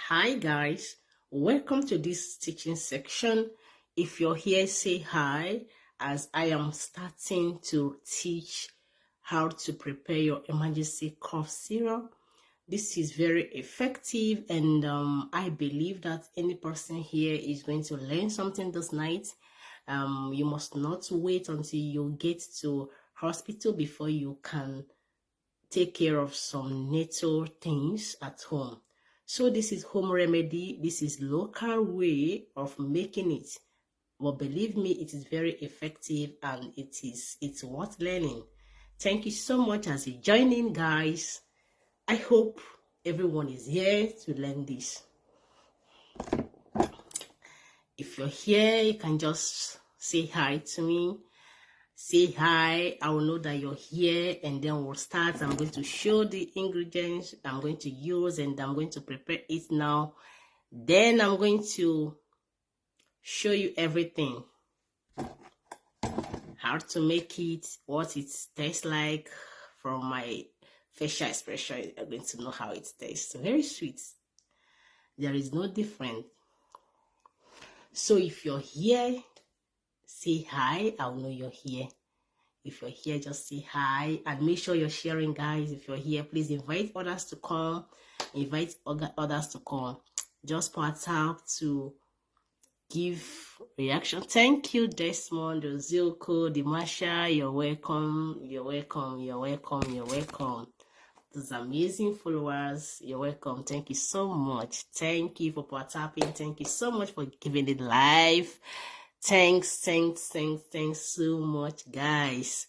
Hi guys, welcome to this teaching section. If you're here, say hi, as I am starting to teach how to prepare your emergency cough syrup. This is very effective, and I believe that any person here is going to learn something this night. You must not wait until you get to hospital before you can take care of some nature things at home. So this is home remedy. This is local way of making it. But believe me, it is very effective and it's worth learning. Thank you so much as you join in, guys. I hope everyone is here to learn this. If you're here, you can just say hi to me. Say hi, I will know that you're here, and then we'll start. I'm going to show the ingredients I'm going to use, and I'm going to prepare it now. Then I'm going to show you everything, how to make it, what it tastes like. From my facial expression, you're going to know how it tastes. Very sweet. There is no difference. So if you're here, say hi. I will know you're here. If you're here, just say hi and make sure you're sharing, guys. If you're here, please invite others to come. Invite others to come. Just WhatsApp to give reaction. Thank you, Desmond, Ozilko, Dimasha. You're welcome. You're welcome. You're welcome. You're welcome. Those amazing followers. You're welcome. Thank you so much. Thank you for WhatsApping. Thank you so much for giving it live. Thanks so much, guys.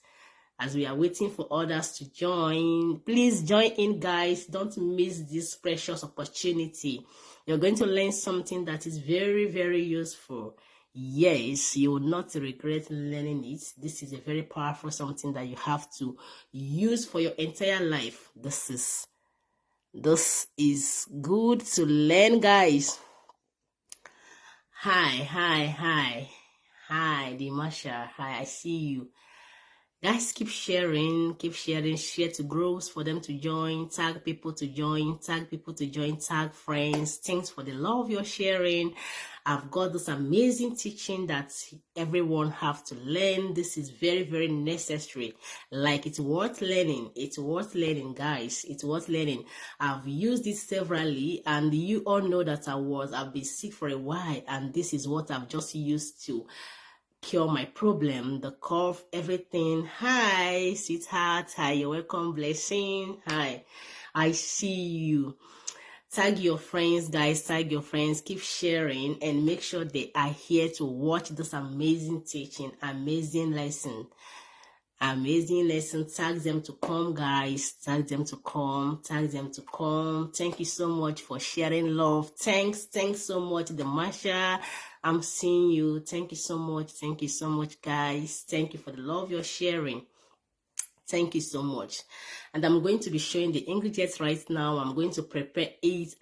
As we are waiting for others to join, please join in, guys. Don't miss this precious opportunity. You're going to learn something that is very, very useful. Yes, you will not regret learning it. This is a very powerful something that you have to use for your entire life. This is good to learn, guys. Hi, Dimasha. Hi, I see you. Guys, keep sharing, share to groups for them to join, tag people to join, tag friends. Thanks for the love you're sharing. I've got this amazing teaching that everyone have to learn. This is very, very necessary. Like, it's worth learning. It's worth learning, guys. It's worth learning. I've used it severally, and you all know that I've been sick for a while, and this is what I've just used to cure my problem, the cough, everything. Hi, sweetheart. Hi, you're welcome. Blessing. Hi, I see you. Tag your friends, guys. Tag your friends. Keep sharing and make sure they are here to watch this amazing teaching, amazing lesson. Tag them to come, guys. Tag them to come. Thank you so much for sharing love. Thanks so much, Dimasha. I'm seeing you. Thank you so much, guys. Thank you for the love you're sharing. Thank you so much. And I'm going to be showing the ingredients right now. I'm going to prepare it.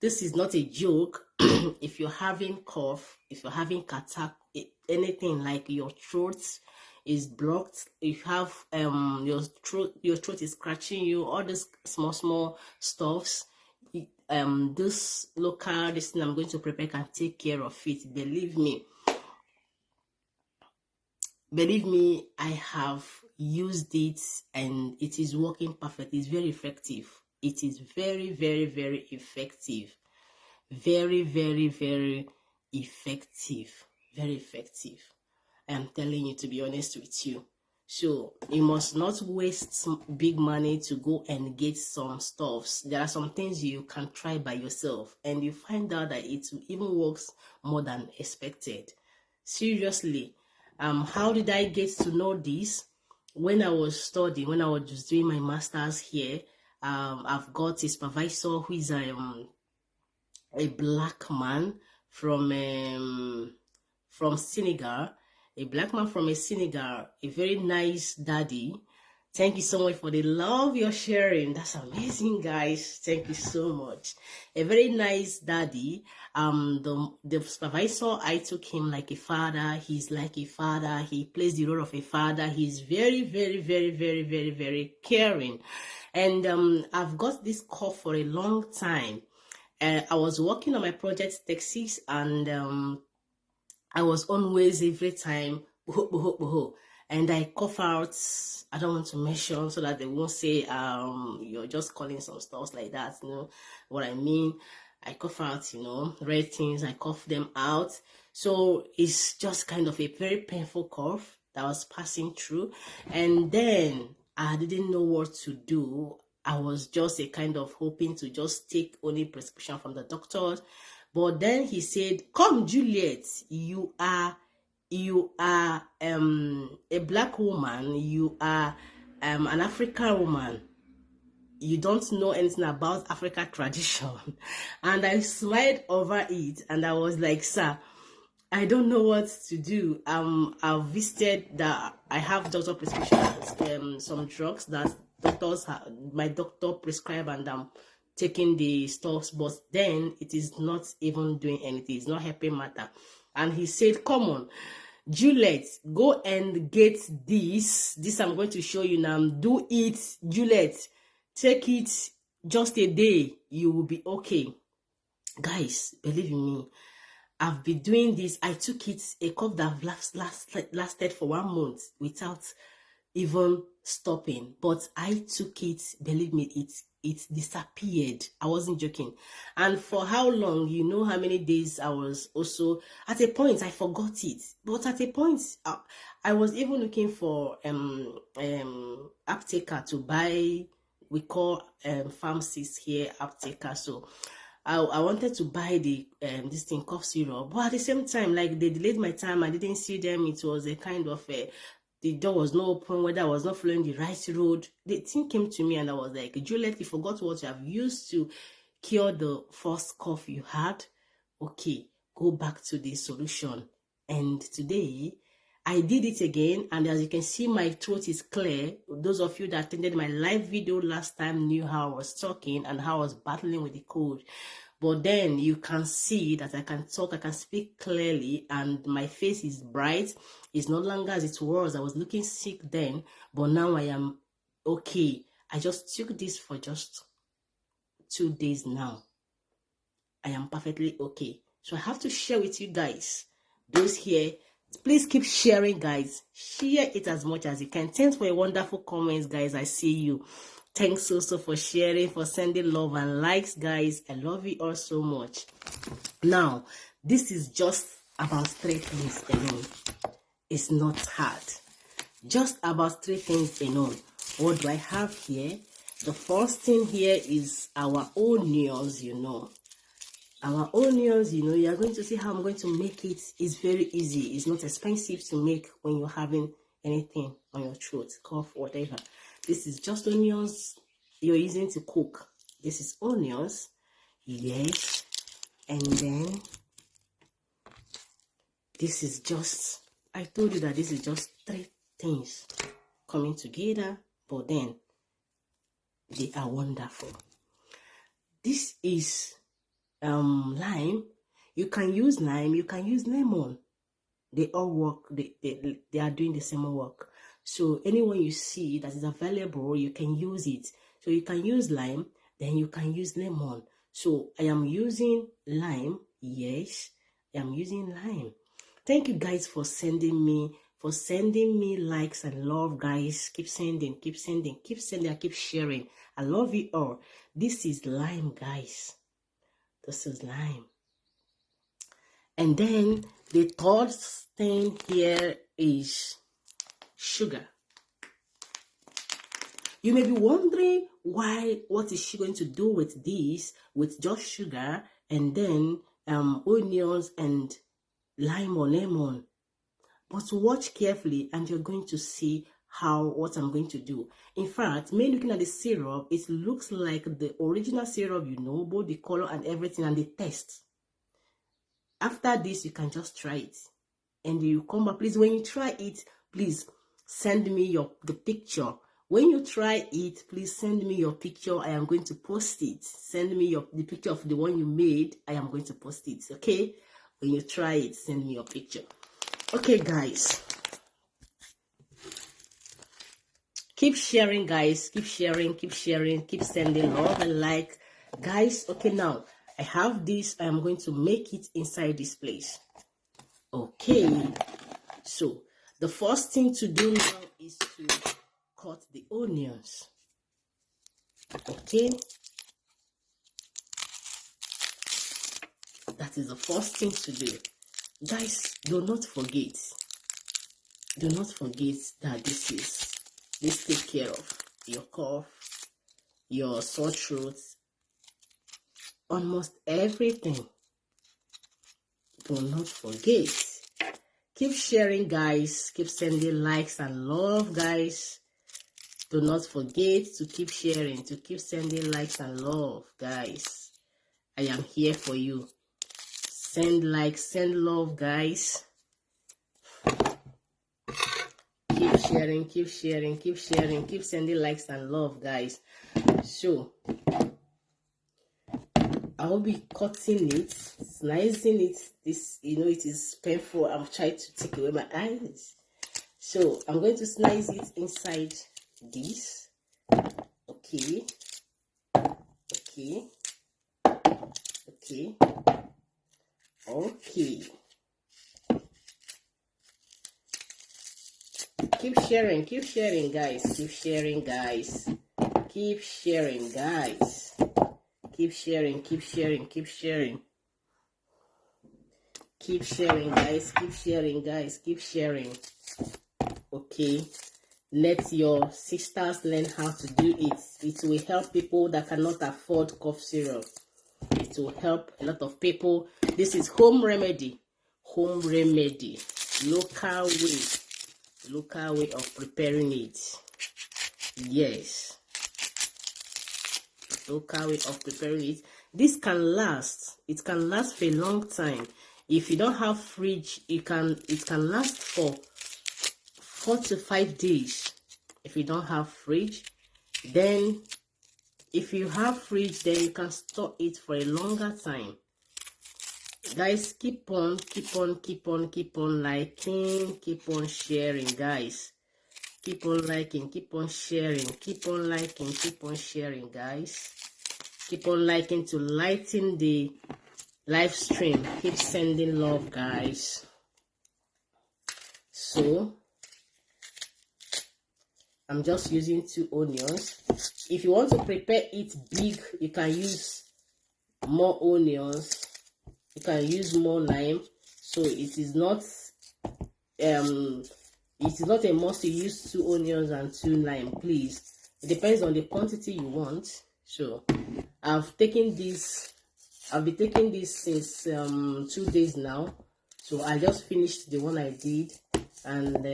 This is not a joke. If you're having cough, if you're having catarrh, anything like your throat is blocked, you have your throat is scratching you, all these small stuffs, this thing I'm going to prepare can take care of it. Believe me, I have used it and it is working perfect. It's very effective. It is very, very, very effective. Very, very, very effective. Very effective. I'm telling you, to be honest with you. So you must not waste some big money to go and get some stuffs. There are some things you can try by yourself, and you find out that it even works more than expected. Seriously. How did I get to know this? When I was studying, when I was just doing my master's here, I've got a supervisor who is a black man from Senegal. A black man from Senegal, a very nice daddy. Thank you so much for the love you're sharing. That's amazing, guys. Thank you so much. A very nice daddy. The supervisor, I took him like a father. He's like a father. He plays the role of a father. He's very, very, very, very, very, very caring. And I've got this cough for a long time. I was working on my project Texas, and I was always every time, and I cough out. I don't want to mention so that they won't say you're just calling some stuff like that. You know what I mean? I cough out, red things. I cough them out. So it's just kind of a very painful cough that was passing through, and then I didn't know what to do. I was just a kind of hoping to just take only prescription from the doctors. But then he said, "Come, Juliet, you are a black woman, you are an African woman. You don't know anything about African tradition." And I smiled over it, and I was like, "Sir, I don't know what to do. I've visited that I have doctor prescription, some drugs that my doctor prescribed, and I'm taking the stuffs, but then it is not even doing anything. It's not helping matter." And he said, "Come on, Juliet, go and get this. This I'm going to show you now. Do it, Juliet. Take it just a day. You will be okay." Guys, believe in me. I've been doing this. I took it, a cough that lasted for 1 month without even stopping. But I took it, believe me, it disappeared. I wasn't joking. And for how long? You know how many days I was also, at a point, I forgot it. But at a point, I was even looking for aptaker to buy. We call pharmacists here aptaker. So I wanted to buy the this thing cough syrup, but at the same time, like, they delayed my time. I didn't see them. It was a kind of the door was not open, whether I was not following the right road. The thing came to me, and I was like, "Juliet, you forgot what you have used to cure the first cough you had. Okay, go back to the solution." And today I did it again, and as you can see, my throat is clear. Those of you that attended my live video last time knew how I was talking and how I was battling with the cold. But then you can see that I can talk, I can speak clearly, and my face is bright. It's no longer as it was. I was looking sick then, but now I am okay. I just took this for just 2 days now. I am perfectly okay. So I have to share with you guys. Those here, please keep sharing, guys. Share it as much as you can. Thanks for your wonderful comments, guys. I see you. Thanks also for sharing, for sending love and likes, guys. I love you all so much. Now, this is just about 3 things alone. It's not hard. Just about 3 things alone. What do I have here? The first thing here is our onions, Our onions, you are going to see how I'm going to make it. It's very easy. It's not expensive to make when you're having anything on your throat, cough, whatever. This is just onions you're using to cook. This is onions, yes. And then this is just, I told you that this is just 3 things coming together, but then they are wonderful. This is lime. You can use lime, you can use lemon. They all work. They are doing the same work. So anyone you see that is available, you can use it. So you can use lime, then you can use lemon. So I am using lime. Yes, I am using lime. Thank you guys for sending me likes and love, guys. Keep sending, and keep sharing. I love you all. This is lime, guys. This is lime. And then the third thing here is sugar. You may be wondering what is she going to do with this, with just sugar and then onions and lime or lemon. But watch carefully and you're going to see what I'm going to do. In fact, me looking at the syrup, it looks like the original syrup, both the color and everything and the taste. After this, you can just try it. And you come back, please, when you try it, please send me the picture. When you try it, please send me your picture. I am going to post it. Send me the picture of the one you made. I am going to post it, okay? When you try it, send me your picture. Okay, guys. Keep sharing, guys. Keep sharing. Keep sending love and like. Guys, okay, now, I have this. I'm going to make it inside this place. Okay, so the first thing to do now is to cut the onions. Okay, that is the first thing to do. Guys, do not forget that this take care of your cough, your sore throat, almost everything. Do not forget. Keep sharing, guys. Keep sending likes and love, guys. Do not forget to keep sharing, to keep sending likes and love, guys. I am here for you. Send likes, send love, guys. Keep sharing, keep sharing, keep sharing, keep sending likes and love, guys. So I will be cutting it, slicing it. This, it is painful. I'm trying to take away my eyes. So I'm going to slice it inside this. Okay. Keep sharing, guys. Keep sharing, guys. Keep sharing, guys. Keep sharing, keep sharing, keep sharing. Keep sharing, guys. Keep sharing, guys. Keep sharing. Okay. Let your sisters learn how to do it. It will help people that cannot afford cough syrup. It will help a lot of people. This is home remedy. Home remedy. Local way of preparing it. Yes. Local way of preparing it. This can last. It can last for a long time. If you don't have fridge, it can last for 4 to 5 days. If you don't have fridge, then if you have fridge, then you can store it for a longer time. Guys, keep on liking, keep on sharing, guys. Keep on liking, keep on sharing, keep on liking, keep on sharing, guys. Keep on liking to lighten the live stream. Keep sending love, guys. So I'm just using 2 onions. If you want to prepare it big, you can use more onions. You can use more lime. So it is not a must to use 2 onions and 2 lime, please. It depends on the quantity you want. So I've been taking this since 2 days now. So I just finished the one I did, and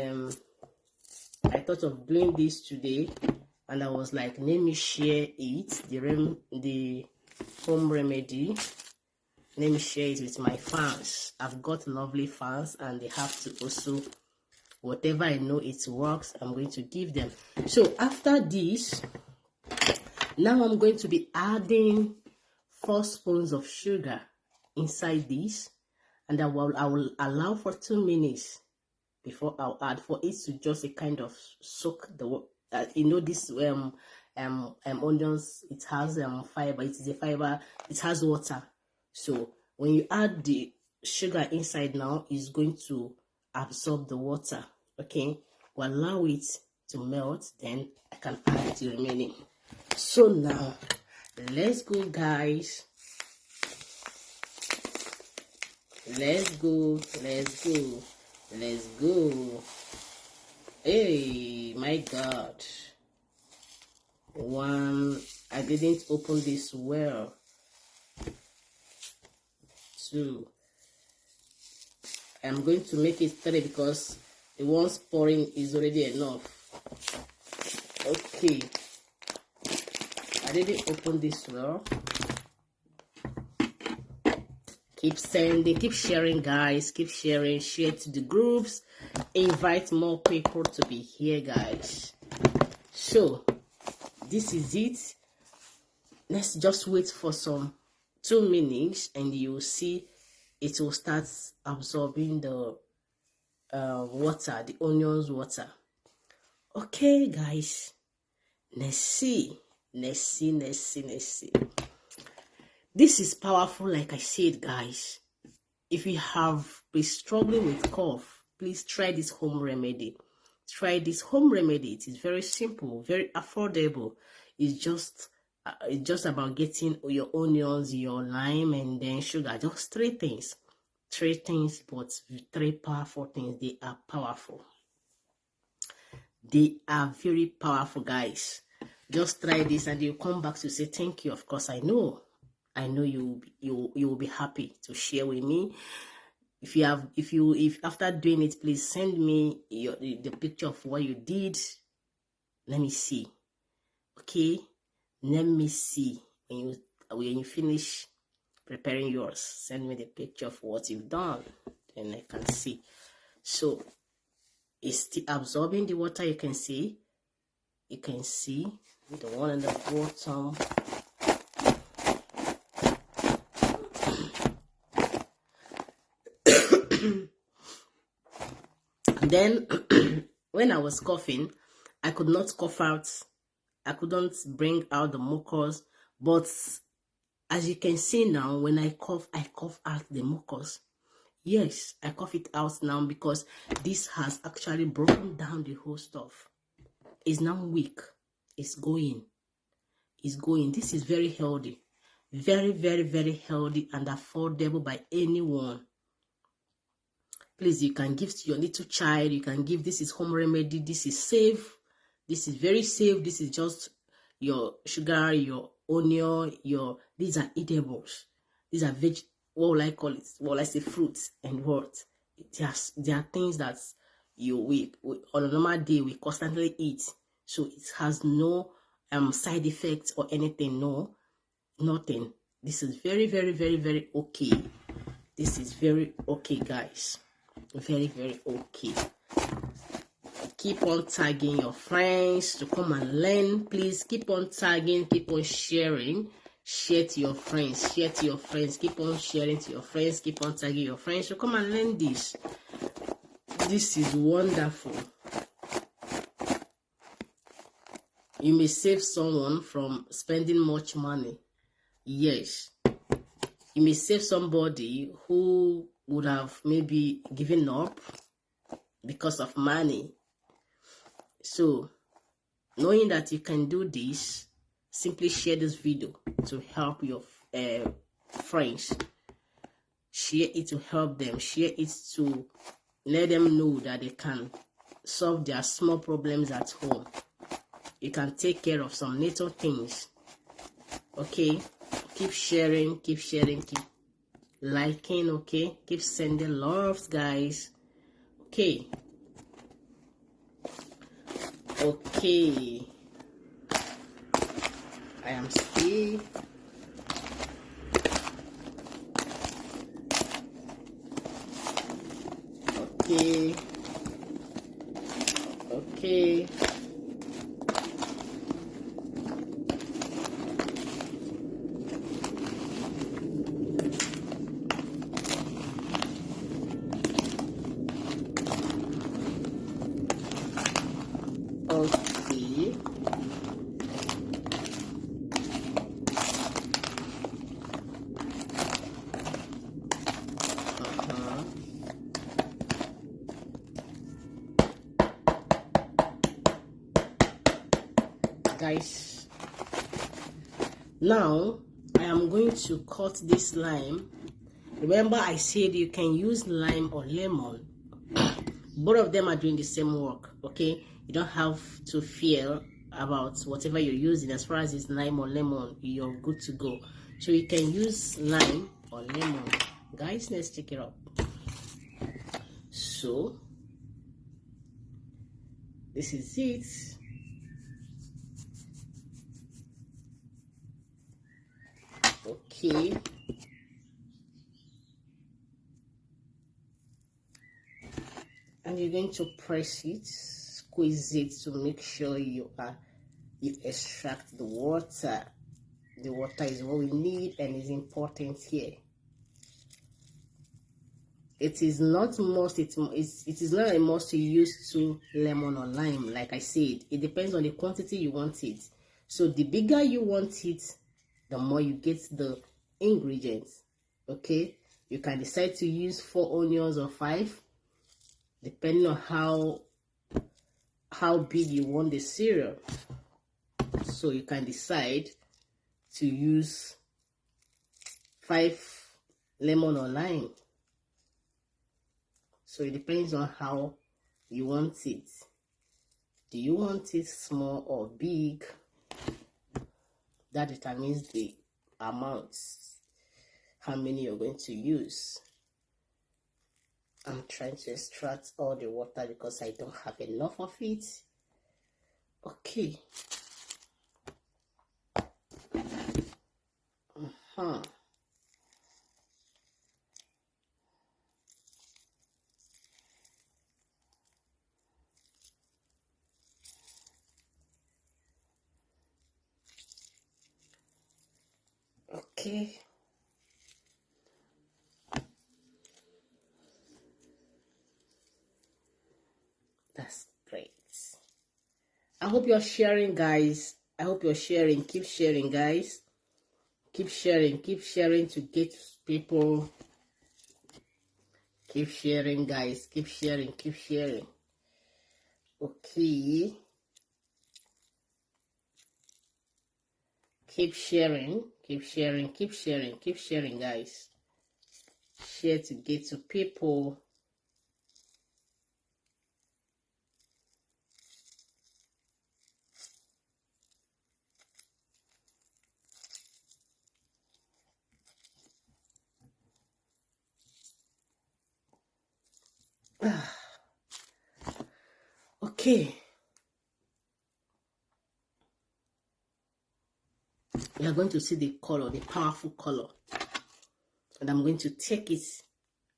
I thought of doing this today, and I was like, let me share it, the home remedy. Let me share it with my fans. I've got lovely fans, and they have to also, whatever I know it works, I'm going to give them. So after this, now I'm going to be adding 4 spoons of sugar inside this, and I will allow for 2 minutes before I'll add, for it to just a kind of soak the this onions. It has fiber. It is a fiber. It has water. So when you add the sugar inside now, it's going to absorb the water. Okay, we'll allow it to melt, then I can add the remaining. So now let's go, guys. Let's go. Hey, my God. 1, I didn't open this well. 2, I'm going to make it 3 because the ones pouring is already enough. Okay, I didn't open this well. Keep sending, keep sharing, guys. Keep sharing, share to the groups, invite more people to be here, guys. So this is it. Let's just wait for some 2 minutes, and you'll see it will start absorbing the water, the onions water. Okay, guys, let's see. This is powerful, like I said, guys. If you have been struggling with cough, please try this home remedy. Try this home remedy. It is very simple, very affordable. It's just about getting your onions, your lime, and then sugar. Just three things. Three things, but three powerful things. They are powerful. They are very powerful, guys. Just try this and you come back to say thank you. Of course, I know you will be happy to share with me. If after doing it, please send me the picture of what you did. Let me see. Okay, let me see when you finish preparing yours. Send me the picture of what you've done, then I can see. So it's still absorbing the water. You can see the one in the bottom. Then when I was coughing, I could not cough out. I couldn't bring out the mucus. But as you can see now, when I cough out the mucus. Yes, I cough it out now because this has actually broken down the whole stuff. It's now weak. It's going. This is very healthy. Very, very, very healthy and affordable by anyone. Please, you can give to your little child. You can give. This is home remedy. This is safe. This is very safe. This is just your sugar, your onion, these are eatables. These are what will I call it? What will I say? Fruits and what? There are things that we on a normal day we constantly eat. So it has no side effects or anything. No, nothing. This is very, very, very, very okay. This is very okay, guys. Very, very okay. Keep on tagging your friends to come and learn. Please keep on tagging, keep on sharing. Share to your friends, keep on sharing to your friends, keep on tagging your friends to come and learn this. This is wonderful. You may save someone from spending much money. Yes. You may save somebody who would have maybe given up because of money. So, knowing that you can do this, simply share this video to help your friends. Share it to help them. Share it to let them know that they can solve their small problems at home. You can take care of some little things. Okay? Keep sharing, keep liking, okay? Keep sending loves, guys. Okay. Okay. I am still okay. Okay. Guys, now I am going to cut this lime. Remember I said you can use lime or lemon. Both of them are doing the same work, okay? You don't have to fear about whatever you're using. As far as it's lime or lemon, you're good to go. So you can use lime or lemon. Guys, let's check it out. So this is it. Okay. And you're going to press it, squeeze it to make sure you extract the water. The water is what we need and is important here. It is not must. It is not a must to use to lemon or lime. Like I said, it depends on the quantity you want it. So the bigger you want it, the more you get the ingredients. Okay, you can decide to use 4 onions or 5, depending on how big you want the cereal. So you can decide to use 5 lemon or lime. So it depends on how you want it. Do you want it small or big? That determines the amount, how many you're going to use. I'm trying to extract all the water because I don't have enough of it. Okay. Okay. That's great. I hope you're sharing, guys. I hope you're sharing. Keep sharing, guys. Keep sharing to get people. Keep sharing, guys. Keep sharing. Okay. Keep sharing, guys. Share to get to people. Okay. You are going to see the color, the powerful color. And I'm going to take it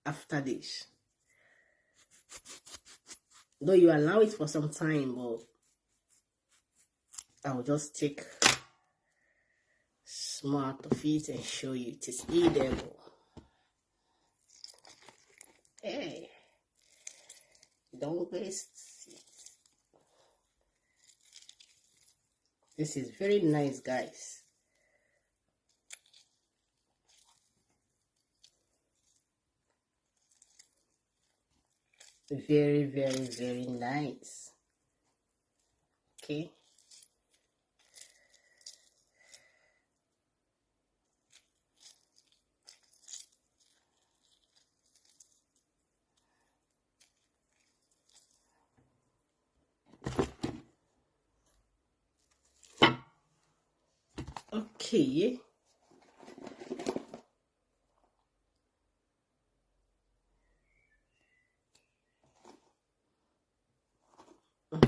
after this. Though you allow it for some time, but I will just take smart of it and show you it is edible. Hey, don't waste it. This is very nice, guys. Very, very, very nice. Okay. Okay.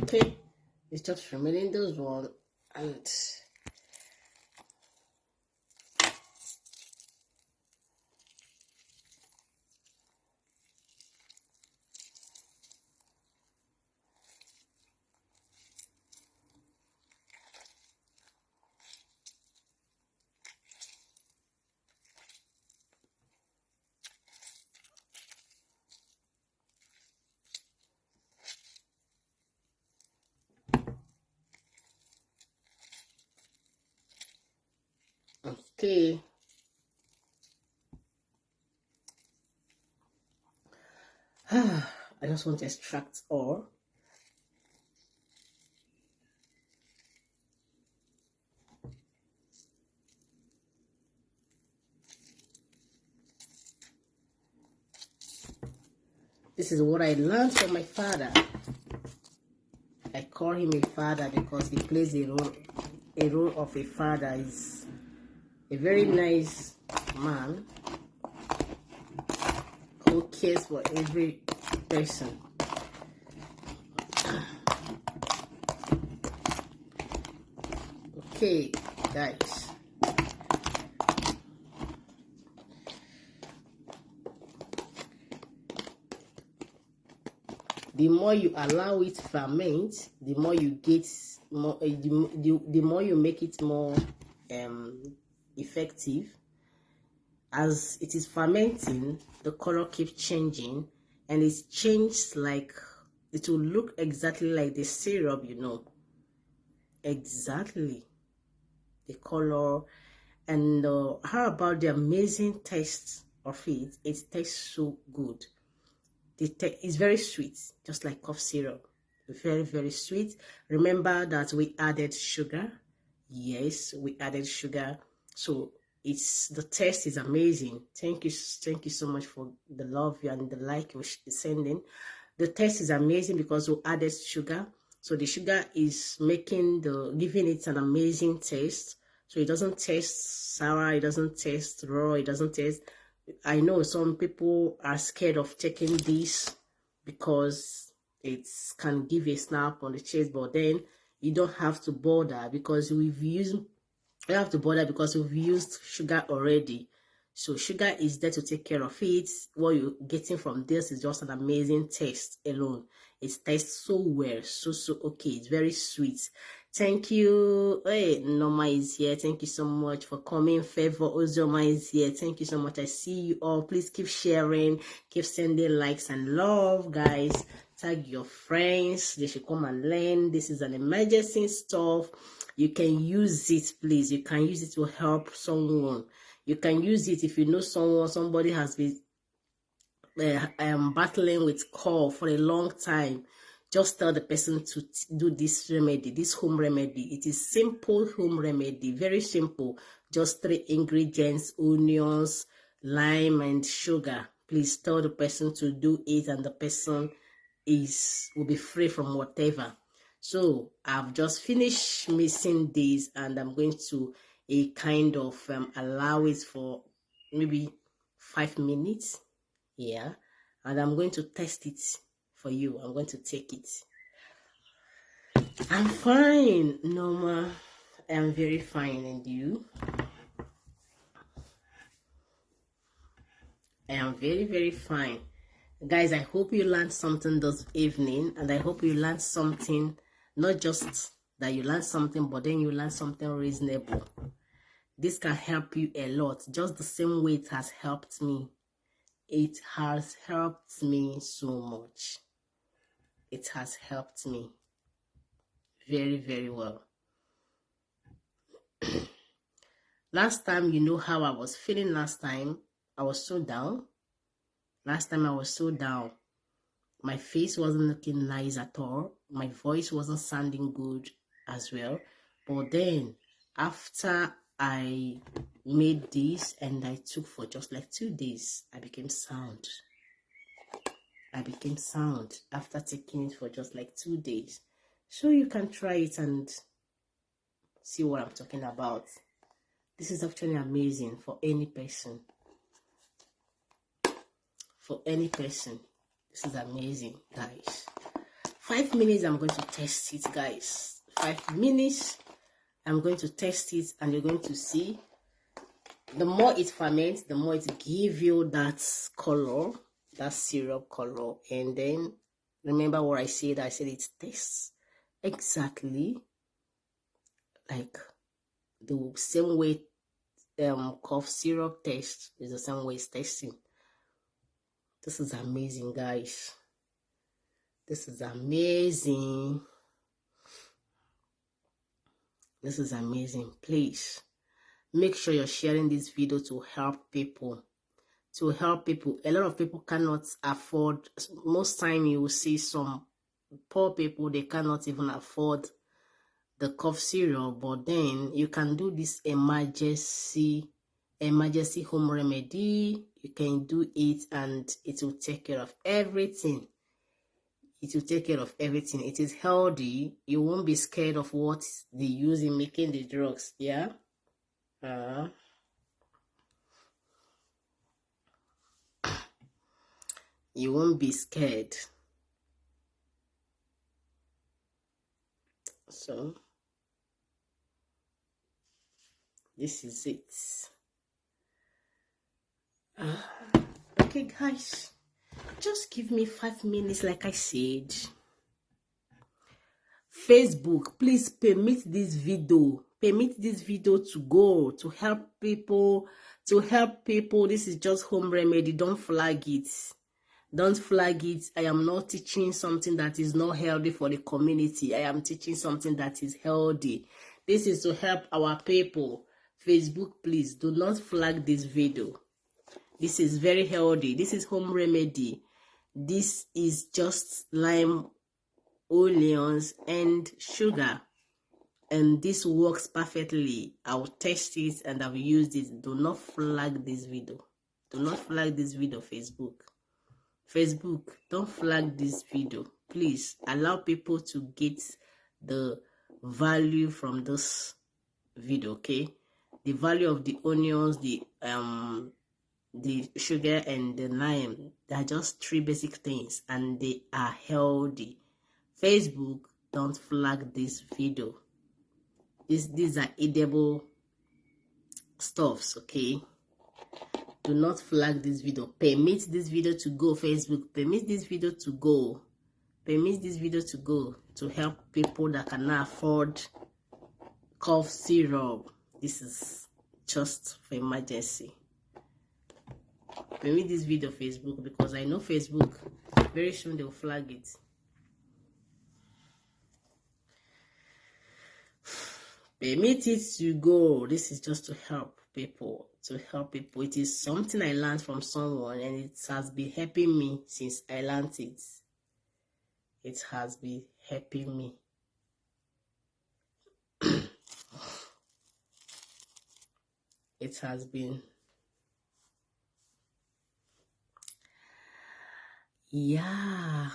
Okay. It's just remaining those one and okay. I just want to extract all. This is what I learned from my father. I call him a father because he plays a role of a father. He's a very nice man who cares for every person. Okay, guys. The more you allow it ferment, the more you get more. The more you make it more effective. As it is fermenting, the color keeps changing, and it's changed like it will look exactly like the syrup, you know. Exactly the color And how about the amazing taste of it? It tastes so good. It's very sweet, just like cough syrup. Very, very sweet. Remember that we added sugar. Yes, we added sugar. So the taste is amazing. Thank you so much for the love and the like you're sending. The taste is amazing because we added sugar. So the sugar is giving it an amazing taste. So it doesn't taste sour, it doesn't taste raw, it doesn't taste. I know some people are scared of taking this because it can give a snap on the chest, but then you don't have to bother because we've used sugar already. So sugar is there to take care of it. What you're getting from this is just an amazing taste alone. It tastes so well, so okay. It's very sweet. Thank you. Hey, Norma is here. Thank you so much for coming. Favor Ozoma is here. Thank you so much. I see you all. Please keep sharing, keep sending likes and love, guys. Tag your friends. They should come and learn. This is an emergency stuff. You can use it, please. You can use it to help someone. You can use it if you know somebody has been battling with cough for a long time. Just tell the person to do this remedy, this home remedy. It is simple home remedy, very simple. Just 3 ingredients: onions, lime, and sugar. Please tell the person to do it, and the person will be free from whatever. So I've just finished mixing this, and I'm going to kind of allow it for maybe 5 minutes. Yeah, and I'm going to test it for you. I'm going to take it. I'm fine, Norma. I'm very fine, and you? I am very, very fine. Guys, I hope you learned something this evening, and I hope you learned something, not just that you learned something, but then you learned something reasonable. This can help you a lot, just the same way it has helped me. It has helped me so much. It has helped me very, very well. Last time, you know how I was feeling last time? I was so down. Last time I was so down. My face wasn't looking nice at all. My voice wasn't sounding good as well. But then, after I made this and I took for just like 2 days, I became sound. I became sound after taking it for just like 2 days. So you can try it and see what I'm talking about. This is actually amazing for any person. For any person. This is amazing, guys. 5 minutes, I'm going to test it, guys. 5 minutes, I'm going to test it, and you're going to see. The more it ferments, the more it gives you that color, that syrup color. And then, remember what I said? I said it tastes exactly like the same way cough syrup tastes. Is the same way it's tasting. This is amazing, guys. This is amazing. This is amazing. Please make sure you're sharing this video to help people. To help people. A lot of people cannot afford. Most time you will see some poor people, they cannot even afford the cough syrup. But then you can do this emergency home remedy. You can do it and it will take care of everything. It will take care of everything. It is healthy. You won't be scared of what they use in making the drugs. Yeah. You won't be scared. So this is it. Okay, guys, just give me 5 minutes. Like I said, Facebook, please permit this video to go, to help people. This is just home remedy. Don't flag it. I am not teaching something that is not healthy for the community. I am teaching something that is healthy. This is to help our people. Facebook, please do not flag this video. This is very healthy. This is home remedy. This is just lime, onions, and sugar. And this works perfectly. I'll test it and I've used it. Do not flag this video. Do not flag this video, Facebook. Facebook, don't flag this video. Please allow people to get the value from this video, okay? The value of the onions, the sugar and the lime, they are just 3 basic things and they are healthy. Facebook, don't flag this video. These are edible stuffs, okay? Do not flag this video. Permit this video to go, Facebook. Permit this video to go. Permit this video to go to help people that cannot afford cough syrup. This is just for emergency. Permit this video, Facebook, because I know Facebook, very soon they'll flag it. Permit it to go. This is just to help people. It is something I learned from someone and it has been helping me since I learned it. It has been helping me. It has been. Yeah.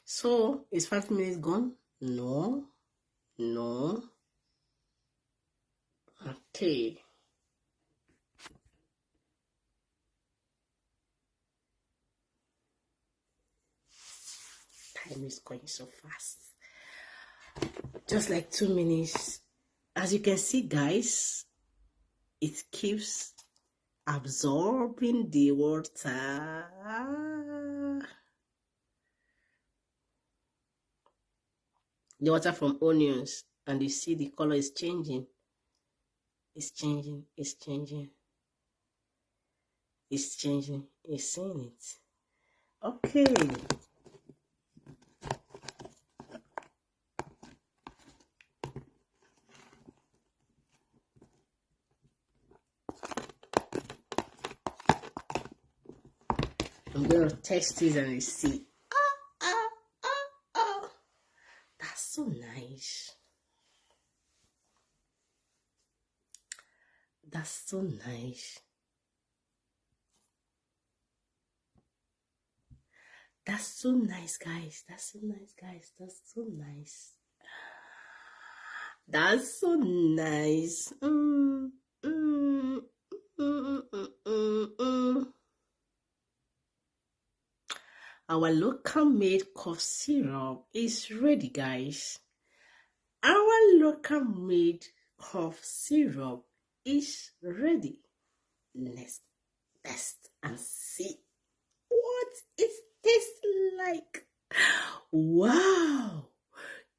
So, is 5 minutes gone? No. No. Okay. Time is going so fast. Just like 2 minutes. As you can see, guys, it keeps absorbing the water. The water from onions, and you see the color is changing. It's changing. It's changing. It's changing. It's seeing it. Okay. I'm gonna test it and you see. That's so nice. That's so nice. That's so nice, guys. That's so nice, guys. That's so nice. That's so nice. Our local made cough syrup is ready, guys. Our local made cough syrup is ready. Let's test and see what it tastes like. Wow,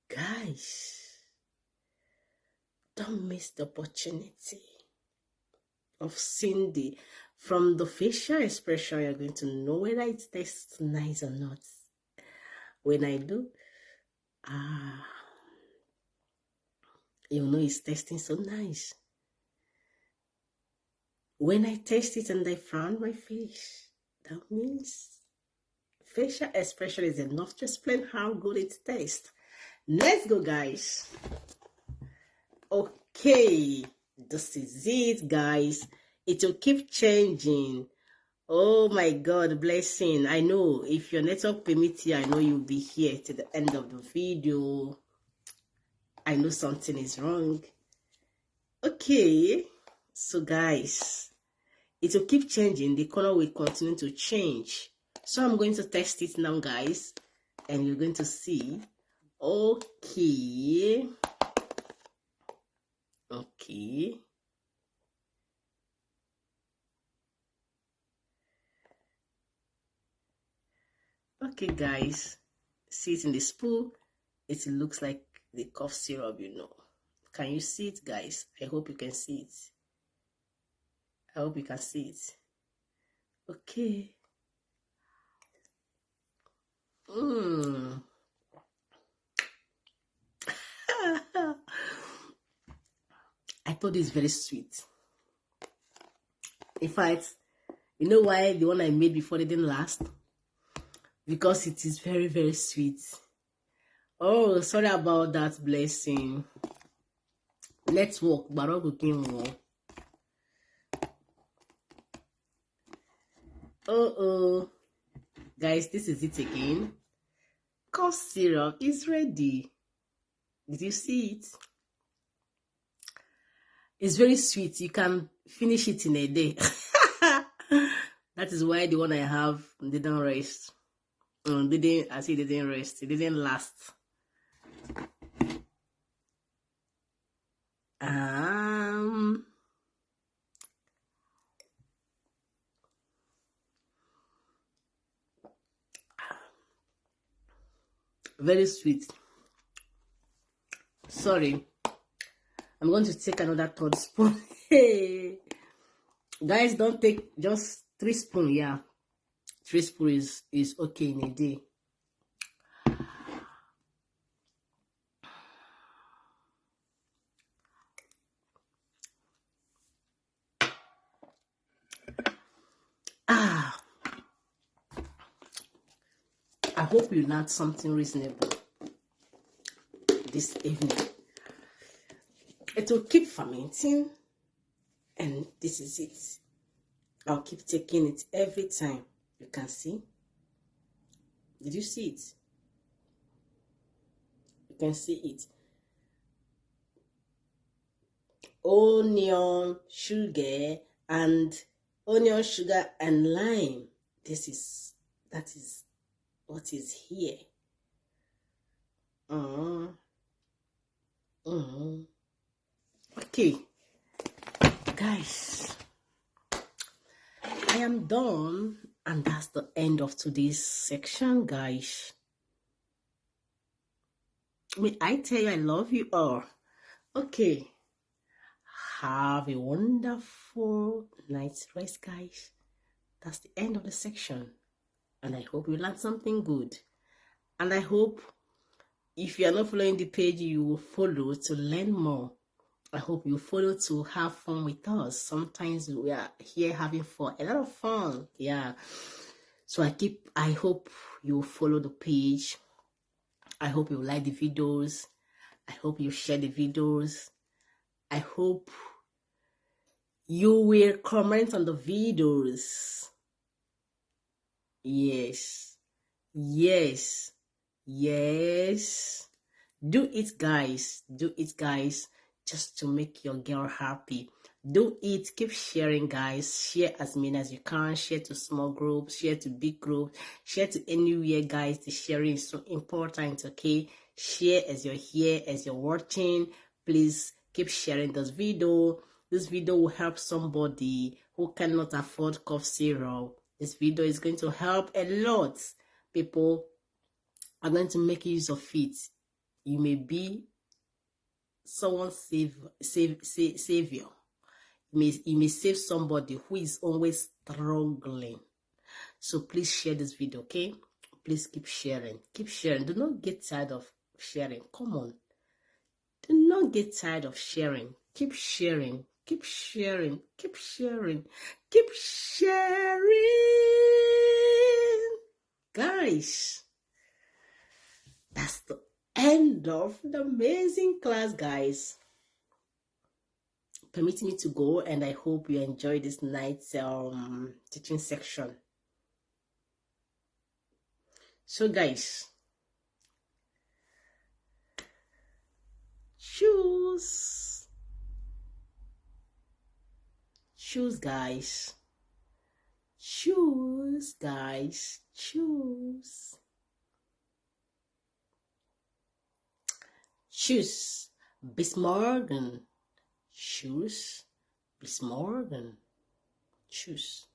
guys, don't miss the opportunity of seeing from the facial expression. You're going to know whether it tastes nice or not. When I do, you know it's tasting so nice. When I taste it and I frown my face, that means facial expression is enough to explain how good it tastes. Let's go, guys. Okay, this is it, guys. It will keep changing. Oh my God, blessing. I know if your network permits you, I know you'll be here to the end of the video. I know something is wrong. Okay, so guys, it will keep changing. The color will continue to change. So I'm going to test it now, guys, and you're going to see. Okay. Okay. Okay, guys, see it in the spoon. It looks like the cough syrup, you know. Can you see it, guys? I hope you can see it. I hope you can see it. Okay. I thought it's very sweet. In fact, you know why the one I made before didn't last? Because it is very, very sweet. Oh, sorry about that, Blessing. Let's walk. Oh, guys, this is it again. Cough syrup is ready. Did you see it? It's very sweet. You can finish it in a day. That is why the one I have didn't rest. Didn't rest. It didn't last. Very sweet. Sorry. I'm going to take another third spoon. Guys, don't take just 3 spoons. Yeah. 3 spoons is okay in a day. I hope you learned something reasonable this evening. It will keep fermenting, and this is it. I'll keep taking it every time. You can see. Did you see it? You can see it. Onion, sugar, and lime. That is what is here. Okay, guys, I am done, and that's the end of today's section, guys. May I tell you I love you all. Okay, have a wonderful night's rest, guys. That's the end of the section, and I hope you learned something good. And I hope if you are not following the page, you will follow to learn more. I hope you follow to have fun with us. Sometimes we are here having fun, a lot of fun. Yeah. So I hope you follow the page. I hope you like the videos. I hope you share the videos. I hope you will comment on the videos. Yes. Yes. Yes. Do it, guys. Do it, guys. Just to make your girl happy. Do it. Keep sharing, guys. Share as many as you can. Share to small groups. Share to big groups. Share to anywhere, guys. The sharing is so important, okay? Share as you're here, as you're watching. Please keep sharing this video. This video will help somebody who cannot afford cough syrup. This video is going to help a lot. People are going to make use of it. You may be someone's savior. You may save somebody who is always struggling. So please share this video, okay? Please keep sharing. Keep sharing. Do not get tired of sharing. Come on. Do not get tired of sharing. Keep sharing. Keep sharing. Keep sharing. Keep sharing. Guys, that's the end of the amazing class, guys. Permit me to go, and I hope you enjoy this night's teaching section. So, guys, choose, guys. Choose, guys. Choose. Choose. Bis morgen. Choose. Bis morgen. Choose.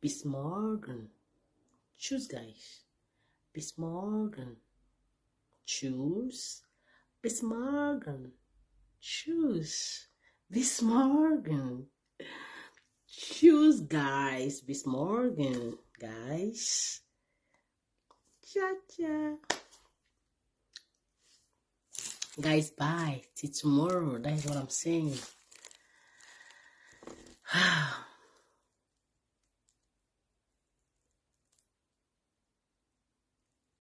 Bis morgen. Choose, guys. Bis morgen. Choose. Bis morgen. Choose. Bis morgen. Choose, guys. Bis morgen, guys. Cha-cha. Guys, bye till tomorrow. That is what I'm saying.